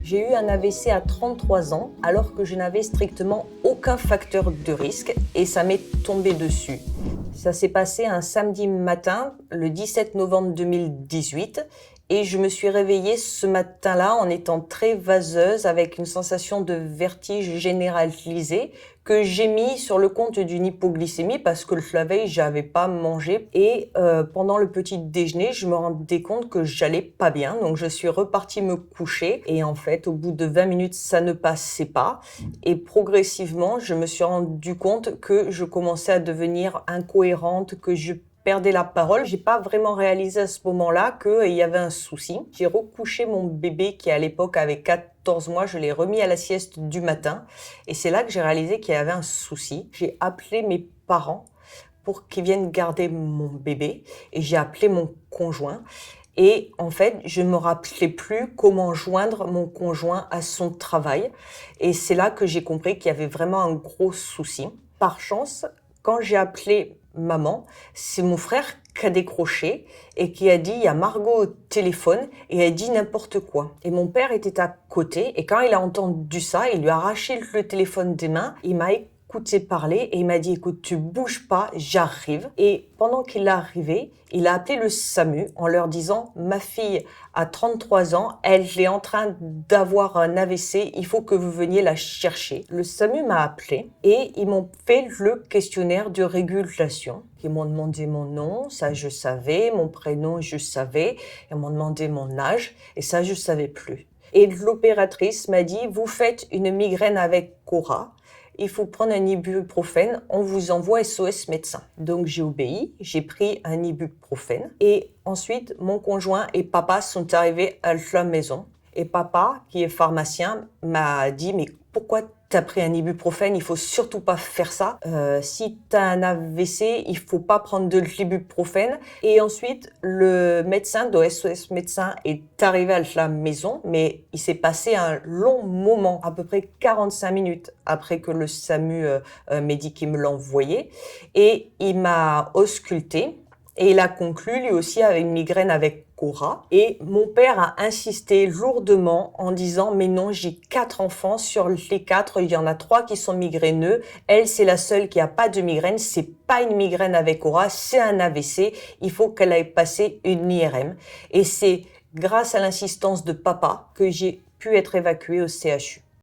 J'ai eu un AVC à 33 ans alors que je n'avais strictement aucun facteur de risque et ça m'est tombé dessus. Ça s'est passé un samedi matin, le 17 novembre 2018, et je me suis réveillée ce matin-là en étant très vaseuse avec une sensation de vertige généralisée que j'ai mis sur le compte d'une hypoglycémie parce que la veille, j'avais pas mangé. Et pendant le petit déjeuner, je me rendais compte que j'allais pas bien. Donc, je suis repartie me coucher. Et en fait, au bout de 20 minutes, ça ne passait pas. Et progressivement, je me suis rendu compte que je commençais à devenir incohérente, que je perdais la parole. J'ai pas vraiment réalisé à ce moment-là qu'il y avait un souci. J'ai recouché mon bébé qui à l'époque avait 14 mois, je l'ai remis à la sieste du matin et c'est là que j'ai réalisé qu'il y avait un souci. J'ai appelé mes parents pour qu'ils viennent garder mon bébé et j'ai appelé mon conjoint. Et en fait, je ne me rappelais plus comment joindre mon conjoint à son travail. Et c'est là que j'ai compris qu'il y avait vraiment un gros souci. Par chance, quand j'ai appelé maman, c'est mon frère qui a décroché et qui a dit, il y a Margot au téléphone et elle dit n'importe quoi. Et mon père était à côté et quand il a entendu ça, il lui a arraché le téléphone des mains, il m'a écouté parler et il m'a dit, écoute, tu bouges pas, j'arrive. Et pendant qu'il est arrivé, il a appelé le SAMU en leur disant, ma fille a 33 ans, elle est en train d'avoir un AVC, il faut que vous veniez la chercher. Le SAMU m'a appelé et ils m'ont fait le questionnaire de régulation. Ils m'ont demandé mon nom, ça je savais, mon prénom je savais, ils m'ont demandé mon âge et ça je savais plus. Et l'opératrice m'a dit, vous faites une migraine avec Cora. Il faut prendre un ibuprofène, on vous envoie SOS médecin. Donc j'ai obéi, j'ai pris un ibuprofène et ensuite mon conjoint et papa sont arrivés à la maison. Et papa, qui est pharmacien, m'a dit mais pourquoi t'as pris un ibuprofène? Il faut surtout pas faire ça. Si t'as un AVC, il faut pas prendre de l'ibuprofène. Et ensuite, le médecin de SOS médecin est arrivé à la maison, mais il s'est passé un long moment, à peu près 45 minutes après que le SAMU m'ait dit qu'il me l'envoyait. Et il m'a ausculté. Et il a conclu lui aussi avec une migraine avec Cora. Et mon père a insisté lourdement en disant « Mais non, j'ai 4 enfants. Sur les 4, il y en a 3 qui sont migraineux. Elle, c'est la seule qui a pas de migraine. C'est pas une migraine avec Cora, c'est un AVC. Il faut qu'elle aille passer une IRM. » Et c'est grâce à l'insistance de papa que j'ai pu être évacuée au CHU.